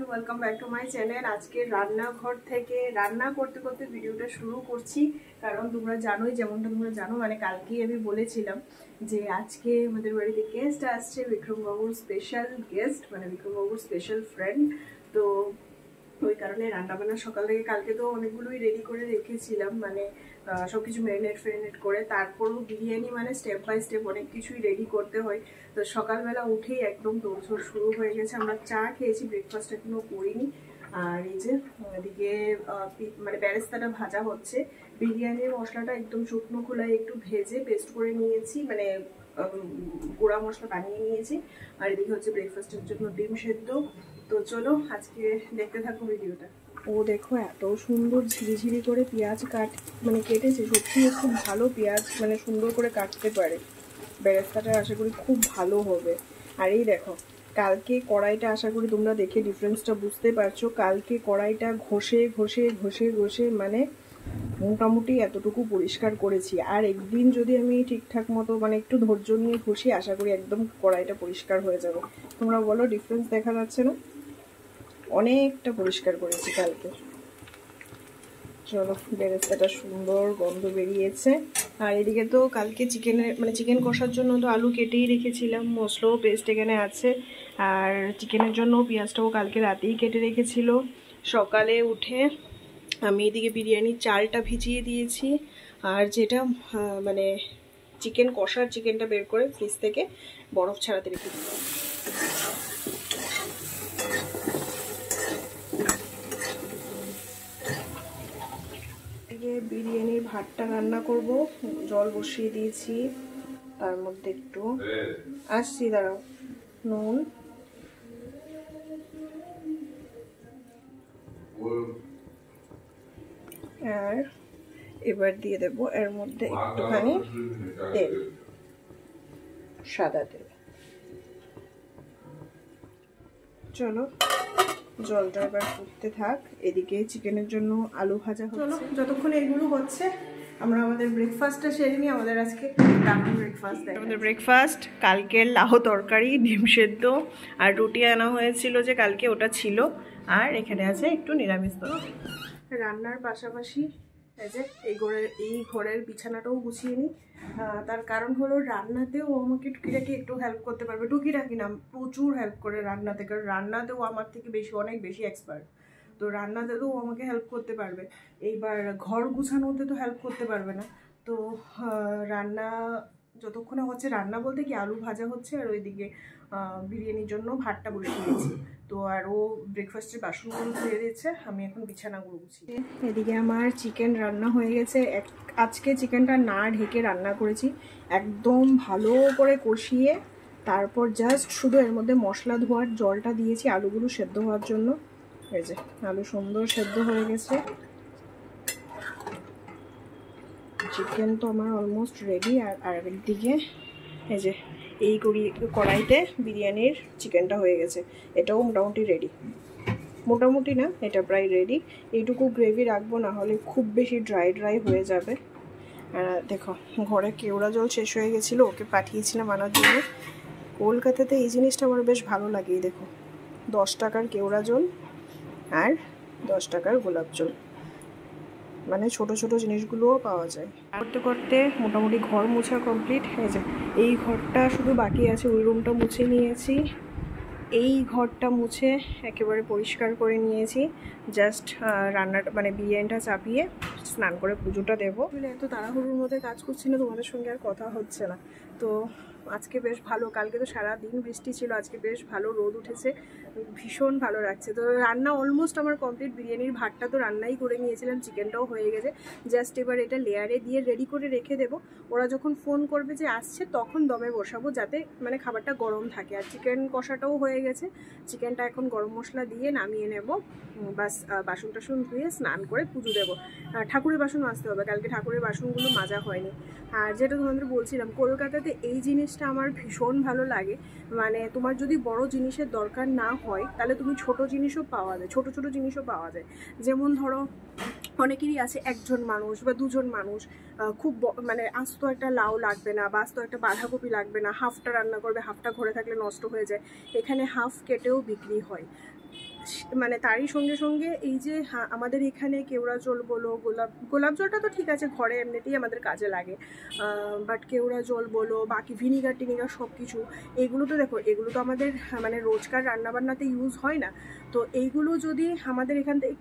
Welcome back to my channel. আজকে রান্নাঘর থেকে রান্না করতে করতে ভিডিওটা শুরু করছি, কারণ তোমরা জানোই, যেমনটা তোমরা জানো, মানে কালকেই আমি বলেছিলাম যে আজকে আমাদের বাড়িতে গেস্ট আসছে, বিক্রমবাবুর স্পেশাল গেস্ট, মানে বিক্রমবাবুর স্পেশাল ফ্রেন্ড। তো ওই কারণে রান্নাবান্না সকাল থেকে কালকে তো অনেকগুলোই রেডি করে রেখেছিলাম, মানে সবকিছু ম্যারিনেট করে, তারপরও বিরিয়ানি মানে স্টেপ বাই স্টেপ অনেক কিছুই রেডি করতে হয়। তো সকালবেলা উঠেই একদম দৌড়ঝোড় শুরু হয়ে গেছে। আমরা চা খেয়েছি, ব্রেকফাস্ট এখনো করিনি। আর এই যে এদিকে মানে বেরেস্তাটা ভাজা হচ্ছে। বিরিয়ানির মশলাটা একদম শুকনো খোলায় একটু ভেজে পেস্ট করে নিয়েছি, মানে গুঁড়া মশলা বানিয়ে নিয়েছি। আর এদিকে হচ্ছে ব্রেকফাস্টের জন্য ডিম সেদ্ধ। তো চলো আজকে দেখতে থাকো ভিডিওটা। ও দেখো এত সুন্দর ঝিরিঝিরি করে পেঁয়াজ মানে কেটেছে, সত্যি খুব ভালো পেঁয়াজ, মানে সুন্দর করে কাটতে পারে। বেরেস্তাটা আশা করি খুব ভালো হবে। আর এই দেখো কালকে কড়াইটা, আশা করি তোমরা দেখে ডিফারেন্সটা বুঝতে পারছো। কালকে কড়াইটা ঘষে ঘষে ঘষে ঘষে মানে মোটামুটি এতটুকু পরিষ্কার করেছি। আর একদিন যদি আমি ঠিকঠাক মতো মানে একটু ধৈর্য নিয়ে ঘষি, আশা করি একদম কড়াইটা পরিষ্কার হয়ে যাবে। তোমরা বলো ডিফারেন্স দেখা যাচ্ছে না? অনেকটা পরিষ্কার করেছি কালকে। চলো, বেরেস্তাটা সুন্দর গন্ধ বেরিয়েছে। আর এদিকে তো কালকে চিকেন কষার জন্য তো আলু কেটেই রেখেছিলাম, মশলাও পেস্ট এখানে আছে। আর চিকেনের জন্য পেঁয়াজটাও কালকে রাতেই কেটে রেখেছিল। সকালে উঠে আমি এদিকে বিরিয়ানির চালটা ভিজিয়ে দিয়েছি। আর যেটা মানে চিকেন কষার চিকেনটা বের করে ফ্রিজ থেকে বরফ ছাড়াতে রেখে দিলাম। বিরিয়ানির ভাতটা রান্না করব, জল বসিয়ে দিয়েছি। তার মধ্যে একটু আসছি, দাঁড়াও, নুন, আর এবার দিয়ে দেব এর মধ্যে একটুখানি তেল, সাদা তেল। চলো জলটা এবার ফুটতে থাক। এদিকে চিকেনের জন্য আলু ভাজা হচ্ছে। চলো যতক্ষণ এগুলো হচ্ছে আমরা আমাদের ব্রেকফাস্টটা সেরে নিই। আমাদের আজকে দারুণ ব্রেকফাস্ট। আমাদের ব্রেকফাস্ট কালকের লাউ তরকারি, ডিম সেদ্ধ আর রুটি আনা হয়েছিল যে কালকে, ওটা ছিল। আর এখানে আছে একটু নিরামিষ। রান্নার পাশাপাশি এই যে এই ঘরের বিছানাটাও গুছিয়ে নিই। তার কারণ হলো রান্নাতেও আমাকে টুকিটাকি একটু হেল্প করতে পারবে। টুকিটাকি না, প্রচুর হেল্প করে রান্নাতে, কারণ রান্নাতেও আমার থেকে অনেক বেশি এক্সপার্ট। তো রান্নাতেও আমাকে হেল্প করতে পারবে। এইবার ঘর গুছানোতে তো হেল্প করতে পারবে না। তো রান্না যতক্ষণে হচ্ছে, রান্না বলতে কি আলু ভাজা হচ্ছে, আর ওইদিকে বিরিয়ানির জন্য ভাতটা বসিয়ে দিয়েছি। তো আর ও ব্রেকফাস্টের বাসনগুলো ধুয়ে দিচ্ছে, আমি এখন বিছানাগুলো গুছিয়ে। এদিকে আমার চিকেন রান্না হয়ে গেছে। আজকে চিকেনটা না ঢেকে রান্না করেছি, একদম ভালো করে কষিয়ে তারপর জাস্ট শুধু এর মধ্যে মশলা ধোয়ার জলটা দিয়েছি আলুগুলো সেদ্ধ হওয়ার জন্য। এই যে আলু সুন্দর সেদ্ধ হয়ে গেছে। চিকেন তো আমার অলমোস্ট রেডি। আর একদিকে এই যে এই কড়াইতে বিরিয়ানির চিকেনটা হয়ে গেছে, এটাও মোটামুটি রেডি। মোটামুটি না, এটা প্রায় রেডি। এইটুকু গ্রেভি রাখবো, না হলে খুব বেশি ড্রাই হয়ে যাবে। দেখো ঘরে কেওড়া জল শেষ হয়ে গেছিলো, ওকে পাঠিয়েছিলাম আনার জন্য। কলকাতাতে এই জিনিসটা আমার বেশ ভালো লাগে। দেখো 10 টাকার কেওড়া জল আর 10 টাকার গোলাপ জল, মানে ছোট ছোট জিনিসগুলোও পাওয়া যায়। করতে করতে মোটামুটি ঘর মোছা কমপ্লিট। এই যে এই ঘরটা শুধু বাকি আছে, ওই রুমটা মুছে নিয়েছি। এই ঘরটা মুছে একেবারে পরিষ্কার করে নিয়েছি। জাস্ট রান্নাটা মানে বিরিয়ানিটা চাপিয়ে স্নান করে পুজোটা দেবো। এত তাড়াহুড়োর মধ্যে কাজ করছি না, তোমাদের সঙ্গে আর কথা হচ্ছে না। তো আজকে বেশ ভালো, কালকে তো সারা দিন বৃষ্টি ছিল, আজকে বেশ ভালো রোদ উঠেছে, ভীষণ ভালো লাগছে। তো রান্না অলমোস্ট আমার কমপ্লিট, বিরিয়ানির ভাতটা তো রান্নাই করে নিয়েছিলাম, চিকেনটাও হয়ে গেছে, জাস্ট এবার এটা লেয়ারে দিয়ে রেডি করে রেখে দেবো। ওরা যখন ফোন করবে যে আসছে তখন দমে বসাবো, যাতে মানে খাবারটা গরম থাকে। আর চিকেন কষাটাও হয়ে গেছে, চিকেনটা এখন গরম মশলা দিয়ে নামিয়ে নেব, বাস বাসন টাসন ধুয়ে স্নান করে পুজো দেবো। ঠাকুরের বাসন মাজতে হবে, কালকে ঠাকুরের বাসনগুলো মাজা হয়নি। আর যেটা তোমাদের বলছিলাম, কলকাতাতে এই জিনিসটা আমার ভীষণ ভালো লাগে, মানে তোমার যদি বড় জিনিসের দরকার না হয় তাহলে তুমি ছোট জিনিসও পাওয়া যায়, ছোট ছোট জিনিসও পাওয়া যায়। যেমন ধরো অনেকেরই আছে একজন মানুষ বা দুজন মানুষ, খুব মানে আস্ত একটা লাউ লাগবে না বা আস্ত একটা বাঁধাকপি লাগবে না, হাফটা রান্না করবে, হাফটা ঘরে থাকলে নষ্ট হয়ে যায়, এখানে হাফ কেটেও বিক্রি হয়। মানে তারই সঙ্গে সঙ্গে এই যে আমাদের এখানে কেওড়া জল বলো, গোলাপ জলটা তো ঠিক আছে ঘরে এমনিতেই আমাদের কাজে লাগে, বাট কেওড়া জল বলো, বাকি ভিনিগার টিনিগার সব কিছু, এগুলো তো দেখো এগুলো তো আমাদের মানে রোজকার রান্নাবান্নাতে ইউজ হয় না। তো এইগুলো যদি আমাদের এখান থেকে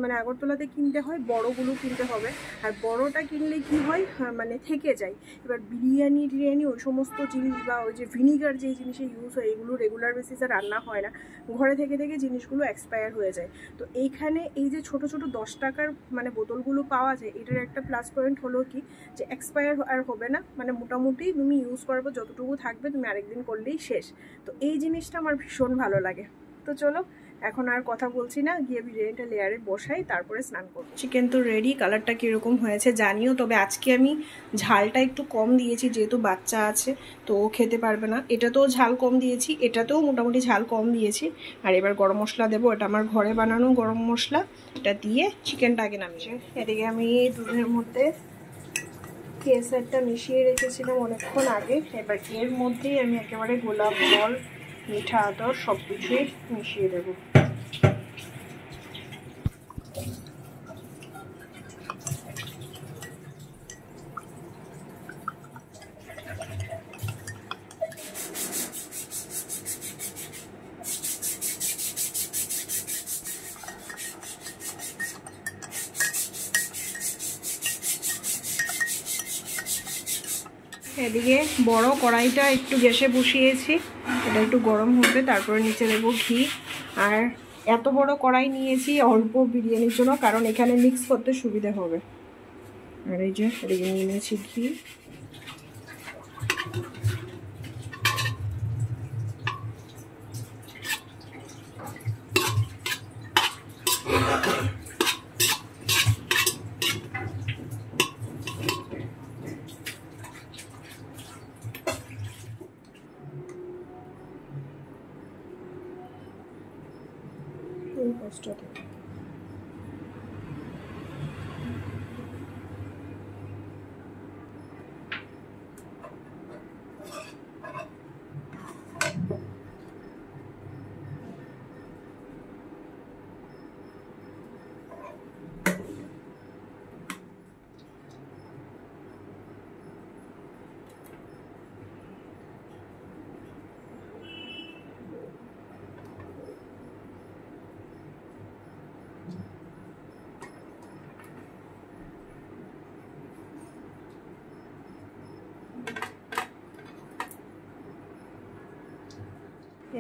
মানে আগরতলাতে কিনতে হয়, বড়গুলো কিনতে হবে। আর বড়টা কিনলে কি হয়, মানে থেকে যায়। এবার বিরিয়ানি ওই সমস্ত জিনিস বা ওই যে ভিনিগার যেই জিনিসে ইউজ হয়, এগুলো রেগুলার বেসিসে রান্না হয় না, ঘরে থেকে থেকে জিনিসগুলো এক্সপায়ার হয়ে যায়। তো এইখানে এই যে ছোট ছোট 10 টাকার মানে বোতলগুলো পাওয়া যায়, এটার একটা প্লাস পয়েন্ট হলো কি, যে এক্সপায়ার আর হবে না, মানে মোটামুটি তুমি ইউজ করবো, যতটুকু থাকবে তুমি আরেকদিন করলেই শেষ। তো এই জিনিসটা আমার ভীষণ ভালো লাগে। তো চলো এখন আর কথা বলছি না, গিয়ে বিরিয়ানিটা লেয়ারে বসাই, তারপরে স্নান করবো। চিকেন তো রেডি, কালারটা কীরকম হয়েছে জানিও। তবে আজকে আমি ঝালটা একটু কম দিয়েছি, যেহেতু বাচ্চা আছে তো ও খেতে পারবে না। এটাতেও ঝাল কম দিয়েছি, এটাতেও মোটামুটি ঝাল কম দিয়েছি। আর এবার গরম মশলা দেবো, এটা আমার ঘরে বানানো গরম মশলা, এটা দিয়ে চিকেনটা আগে নামিয়ে। এদিকে আমি দুধের মধ্যে কেসারটা মিশিয়ে রেখেছিলাম অনেকক্ষণ আগে, এবার এর মধ্যেই আমি একেবারে গোলাপ জল, মিঠা আতর সব কিছুই মিশিয়ে দেবো। এদিকে বড় কড়াইটা একটু গ্যাসে বসিয়েছি, এটা একটু গরম হবে, তারপরে নিচে দেবো ঘি। আর এত বড় কড়াই নিয়েছি অল্প বিরিয়ানির জন্য, কারণ এখানে মিক্স করতে সুবিধা হবে। আর এই যে এদিকে নিয়ে নিয়েছি ঘি। কষ্টটা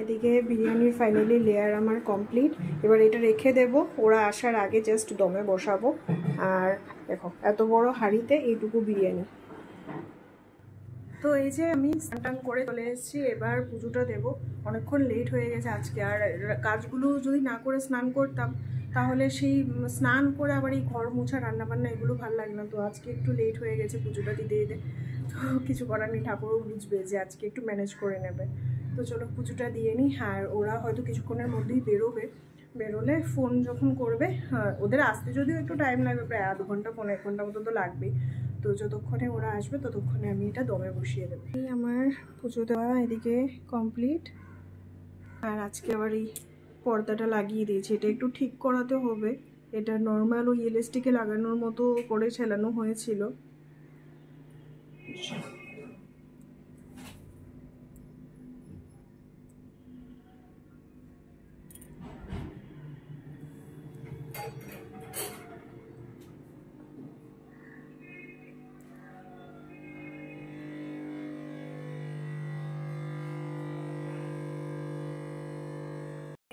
এদিকে বিরিয়ানির ফাইনালি লেয়ার আমার কমপ্লিট। এবার এটা রেখে দেব, ওরা আসার আগে জাস্ট দমে বসাবো। আর দেখো এত বড় হাঁড়িতে এইটুকু বিরিয়ানি। তো এই যে আমি স্নান করে চলে এসেছি, এবার পুজোটা দেবো। অনেকক্ষণ লেট হয়ে গেছে আজকে, আর কাজগুলো যদি না করে স্নান করতাম তাহলে সেই স্নান করে আবার এই ঘর মোছা রান্নাবান্না এগুলো ভালো লাগে না। তো আজকে একটু লেট হয়ে গেছে পুজোটা দিতে দিতে, তো কিছু করার নেই, ঠাকুরও বুঝবে যে আজকে একটু ম্যানেজ করে নেবে। তো চলো পুজোটা দিয়ে নিই। আর ওরা হয়তো কিছুক্ষণের মধ্যেই বেরোবে, বেরোলে ফোন যখন করবে, ওদের আসতে যদিও একটু টাইম লাগবে, প্রায় আধ ঘন্টা 1.5 ঘন্টা মতো তো লাগবেই। তো যতক্ষণে ওরা আসবে ততক্ষণে আমি এটা দমে বসিয়ে দেবো। এই আমার পুজো দেওয়া এদিকে কমপ্লিট। আর আজকে আবার এই পর্দাটা লাগিয়ে দিয়েছি, এটা একটু ঠিক করাতে হবে। এটা নর্মাল ওই ইলাস্টিকে লাগানোর মতো করে ছেলানো হয়েছিল।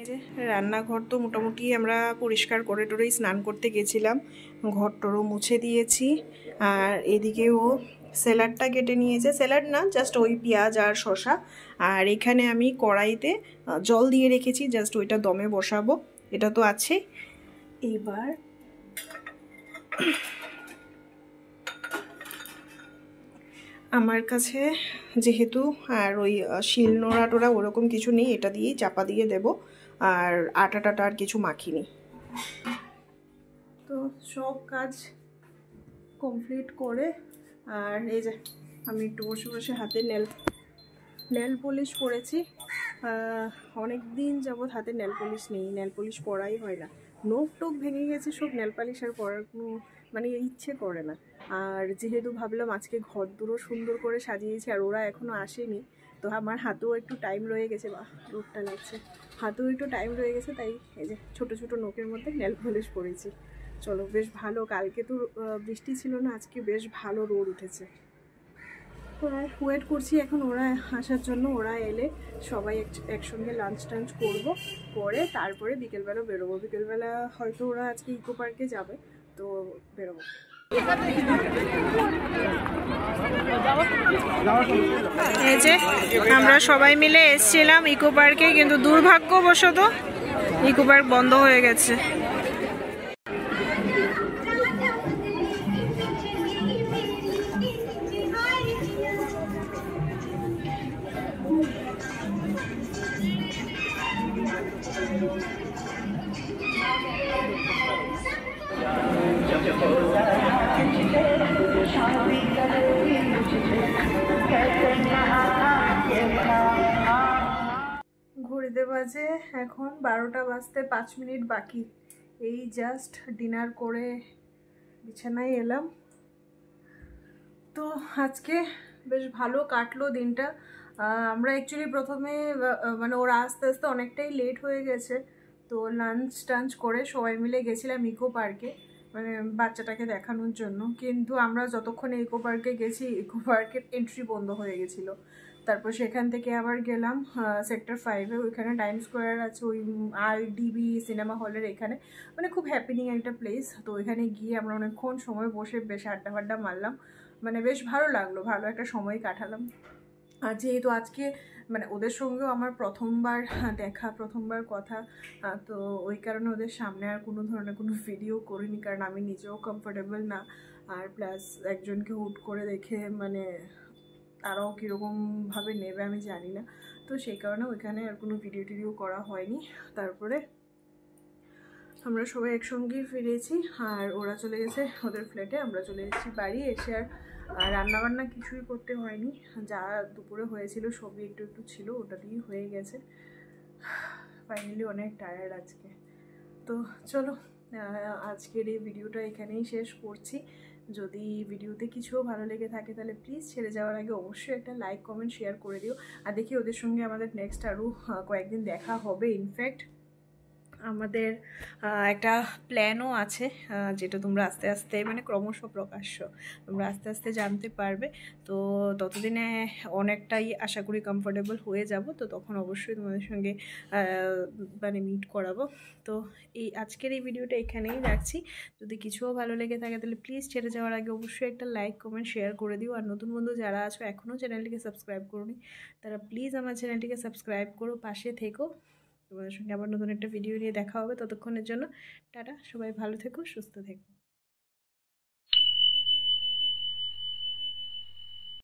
যে রান্নাঘর তো মোটামুটি আমরা পরিষ্কার করে টোরেই স্নান করতে গেছিলাম, ঘর টরও মুছে দিয়েছি। আর এদিকেও স্যালাডটা কেটে নিয়েছে, স্যালাড না জাস্ট ওই পেঁয়াজ আর শসা। আর এখানে আমি কড়াইতে জল দিয়ে রেখেছি, জাস্ট ওইটা দমে বসাবো, এটা তো আছে। এবার আমার কাছে যেহেতু আর ওই শিল নোড়া টোড়া ওরকম কিছু নেই, এটা দিয়েই চাপা দিয়ে দেব। আর আটা টাটা আর কিছু মাখিনি। তো সব কাজ কমপ্লিট করে, আর এই যে আমি একটু বসে বসে হাতে নেল পলিশ পরেছি। অনেক দিন যাবৎ হাতে নেল পলিশ নেই, নেল পলিশ পরাই হয় না। নোখ টোক ভেঙে গেছে, সব নেল পলিশ আর পরার কোনো মানে ইচ্ছে করে না। আর যেহেতু ভাবলাম আজকে ঘর দুটো সুন্দর করে সাজিয়েছি আর ওরা এখনও আসেনি, তো আমার হাতেও একটু টাইম রয়ে গেছে, বা রোদটা লাগছে, হাতেও একটু টাইম রয়ে গেছে, তাই এই যে ছোটো ছোটো নোখের মধ্যে নেল পলিশ পরেছি। চলো, বেশ ভালো, কালকে তো বৃষ্টি ছিল না, আজকে বেশ ভালো রোদ উঠেছে। ওয়েট করছি এখন ওরা আসার জন্য। ওরা এলে সবাই একসঙ্গে লাঞ্চ টাঞ্চ করবো, করে তারপরে বিকেলবেলা বেরোবো। বিকেলবেলা হয়তো ওরা আজকে ইকো পার্কে যাবে, তো বেরোবো। এই যে আমরা সবাই মিলে এসেছিলাম ইকো পার্কে, কিন্তু দুর্ভাগ্যবশত ইকো পার্ক বন্ধ হয়ে গেছে। ঘড়িতে বাজে এখন 12টা বাজতে 5 মিনিট বাকি। এই জাস্ট ডিনার করে বিছানায় এলাম। তো আজকে বেশ ভালো কাটলো দিনটা। আমরা অ্যাকচুয়ালি প্রথমে মানে ওরা আস্তে আস্তে অনেকটাই লেট হয়ে গেছে, তো লাঞ্চ টাঞ্চ করে সবাই মিলে গেছিলাম ইকো পার্কে, মানে বাচ্চাটাকে দেখানোর জন্য। কিন্তু আমরা যতক্ষণে ইকো পার্কে গেছি, ইকো পার্কের এন্ট্রি বন্ধ হয়ে গেছিলো। তারপর সেখান থেকে আবার গেলাম সেক্টর 5-এ, ওইখানে টাইম স্কোয়ার আছে, ওই RDB সিনেমা হলের এখানে, মানে খুব হ্যাপিনিং একটা প্লেস। তো ওইখানে গিয়ে আমরা অনেকক্ষণ সময় বসে বেশ আড্ডা ফাড্ডা মারলাম, মানে বেশ ভালো লাগলো, ভালো একটা সময় কাটালাম। আর যেহেতু আজকে মানে ওদের সঙ্গেও আমার প্রথমবার দেখা, প্রথমবার কথা, তো ওই কারণে ওদের সামনে আর কোনো ধরনের কোনো ভিডিও করিনি, কারণ আমি নিজেও কমফোর্টেবল না। আর প্লাস একজনকে হুট করে দেখে মানে তারাও কীরকমভাবে নেবে আমি জানি না, তো সেই কারণে ওইখানে আর কোনো ভিডিও টিডিও করা হয়নি। তারপরে আমরা সবাই একসঙ্গেই ফিরেছি, আর ওরা চলে গেছে ওদের ফ্ল্যাটে, আমরা চলে এসেছি বাড়ি। এসে আর রান্নাবান্না কিছুই করতে হয়নি, যা দুপুরে হয়েছিল সবই একটু একটু ছিল, ওটা দিয়েই হয়ে গেছে। ফাইনালি অনেক টায়ার্ড আজকে। তো চলো, আজকের এই ভিডিওটা এখানেই শেষ করছি। যদি ভিডিওতে কিছুও ভালো লেগে থাকে তাহলে প্লিজ ছেড়ে যাওয়ার আগে অবশ্যই একটা লাইক কমেন্ট শেয়ার করে দিও। আর দেখি ওদের সঙ্গে আমাদের নেক্সট আরও কয়েকদিন দেখা হবে। ইনফ্যাক্ট আমাদের একটা প্ল্যানও আছে, যেটা তোমরা আস্তে আস্তে মানে ক্রমশ প্রকাশ্য তোমরা আস্তে আস্তে জানতে পারবে। তো ততদিনে অনেকটাই আশা করি কমফোর্টেবল হয়ে যাব, তো তখন অবশ্যই তোমাদের সঙ্গে মানে মিট করাবো। তো আজকের এই ভিডিওটা এখানেই রাখছি। যদি কিছুও ভালো লেগে থাকে তাহলে প্লিজ ছেড়ে যাওয়ার আগে অবশ্যই একটা লাইক কমেন্ট শেয়ার করে দিও। আর নতুন বন্ধু যারা আছো এখনও চ্যানেলটিকে সাবস্ক্রাইব করোনি, তারা প্লিজ আমার চ্যানেলটিকে সাবস্ক্রাইব করো, পাশে থেকো। তোমাদের সঙ্গে আবার নতুন একটা ভিডিও নিয়ে দেখা হবে। ততক্ষণের জন্য টাটা, সবাই ভালো থেকো, সুস্থ থেকো।